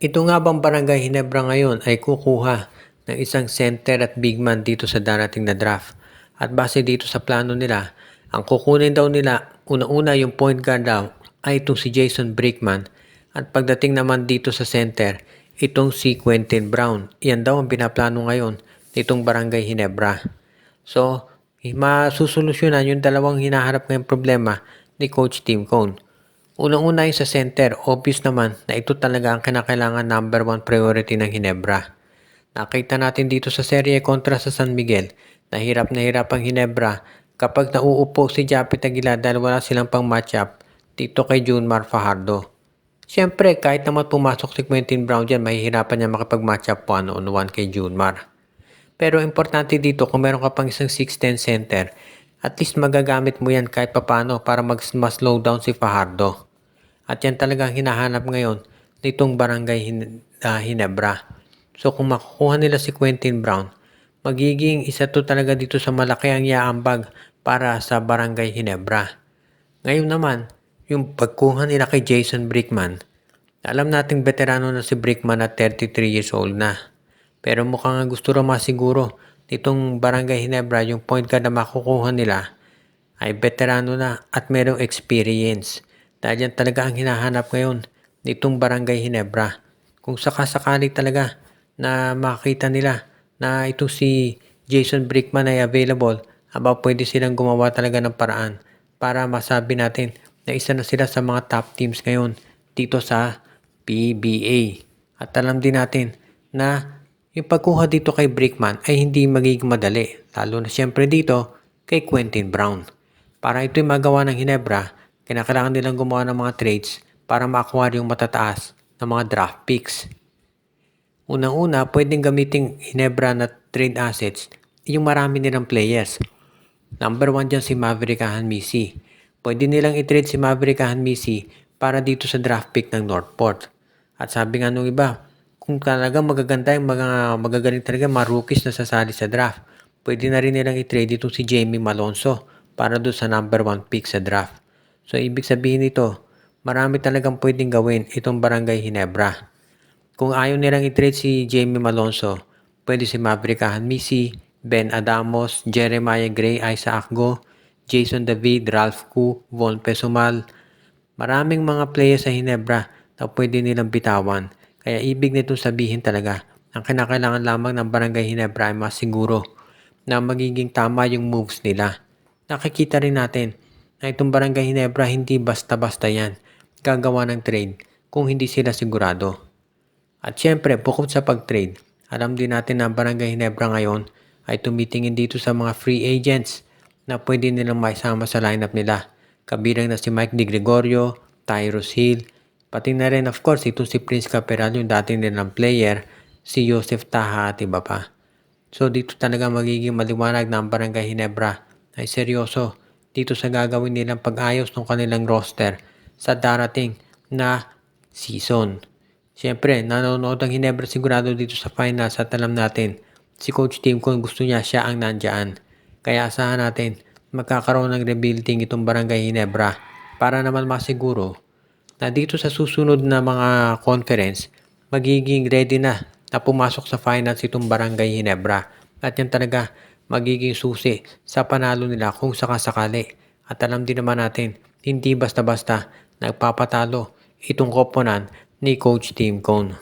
Ito nga bang Barangay Hinebra ngayon ay kukuha ng isang center at big man dito sa darating na draft. At base dito sa plano nila, ang kukunin daw nila, una-una yung point guard daw ay itong si Jason Brickman. At pagdating naman dito sa center, itong si Quentin Brown. Yan daw ang pinaplano ngayon nitong Barangay Hinebra. So, masusolusyonan yung dalawang hinaharap ngayong problema ni Coach Tim Cone. Unang-una yung sa center, obvious naman na ito talaga ang kinakailangan number 1 priority ng Hinebra. Nakita natin dito sa serye kontra sa San Miguel, na hirap ang Hinebra kapag nauupo si Japet Aguilar dahil wala silang pang matchup dito kay Junmar Fajardo. Siyempre, kahit naman pumasok si Quentin Brown dyan, mahihirapan niya makipag-matchup 1-on-1 kay Junmar. Pero importante dito kung meron ka pang isang 6'10 center, at least magagamit mo yan kahit papano para mas-slow down si Fajardo. At yan talagang hinahanap ngayon nitong Barangay Hinebra. So kung makukuha nila si Quentin Brown, magiging isa to talaga dito sa malaki ang iaambag para sa Barangay Hinebra. Ngayon naman, yung pagkuha nila kay Jason Brickman, alam nating veterano na si Brickman at 33 years old na. Pero mukhang gusto raw masiguro nitong Barangay Hinebra yung point guard na makukuha nila ay veterano na at merong experience. Dahil yan talaga ang hinahanap ngayon nitong Barangay Hinebra. Kung sakasakali talaga na makita nila na ito si Jason Brickman ay available, pwede silang gumawa talaga ng paraan para masabi natin na isa na sila sa mga top teams ngayon dito sa PBA. At alam din natin na yung pagkuha dito kay Brickman ay hindi magiging madali, lalo na siyempre dito kay Quentin Brown. Para ito'y magawa ng Hinebra, kinakailangan nilang gumawa ng mga trades para ma-acquire yung matataas na mga draft picks. Unang-una, pwedeng gamitin Hinebra na trade assets yung marami nilang players. Number 1 dyan si Maverick Hanmisi. Pwede nilang i-trade si Maverick Hanmisi para dito sa draft pick ng Northport. At sabi nga nung iba, kung talaga magaganda yung magagaling talaga mga rookies na sasali sa draft, pwede na rin nilang i-trade itong si Jamie Malonzo para doon sa number 1 pick sa draft. So, ibig sabihin nito, marami talagang pwedeng gawin itong Barangay Hinebra. Kung ayaw nilang i-trade si Jamie Malonzo, pwede si Maverick Hanmisi, Ben Adamos, Jeremiah Gray, Isaac Go, Jason David, Ralph Koo, Von Pesumal. Maraming mga players sa Hinebra na pwede nilang bitawan. Kaya ibig nitong sabihin talaga, ang kinakailangan lamang ng Barangay Hinebra ay masiguro na magiging tama yung moves nila. Nakikita rin natin na itong Barangay Hinebra hindi basta-basta yan gagawa ng trade kung hindi sila sigurado. At syempre, bukod sa pag-trade, alam din natin na Barangay Hinebra ngayon ay tumitingin dito sa mga free agents na pwede nilang maisama sa lineup nila. Kabilang na si Mike Di Gregorio, Tyrus Hill, pati na rin of course itong si Prince Caperal, yung dating nilang player, si Joseph Taha at iba pa. So dito talaga magiging maliwanag na ang Barangay Hinebra ay seryoso dito sa gagawin nilang pag-ayos ng kanilang roster sa darating na season. Siyempre, nanonood ang Hinebra sigurado dito sa finals at alam natin si Coach Tim kung gusto niya siya ang nandyan. Kaya asahan natin magkakaroon ng rebuilding itong Barangay Hinebra para naman masiguro na dito sa susunod na mga conference, magiging ready na pumasok sa finals itong Barangay Hinebra. At yan talaga magiging susi sa panalo nila kung sakasakali. At alam din naman natin, hindi basta-basta nagpapatalo itong koponan ni Coach Tim Cone.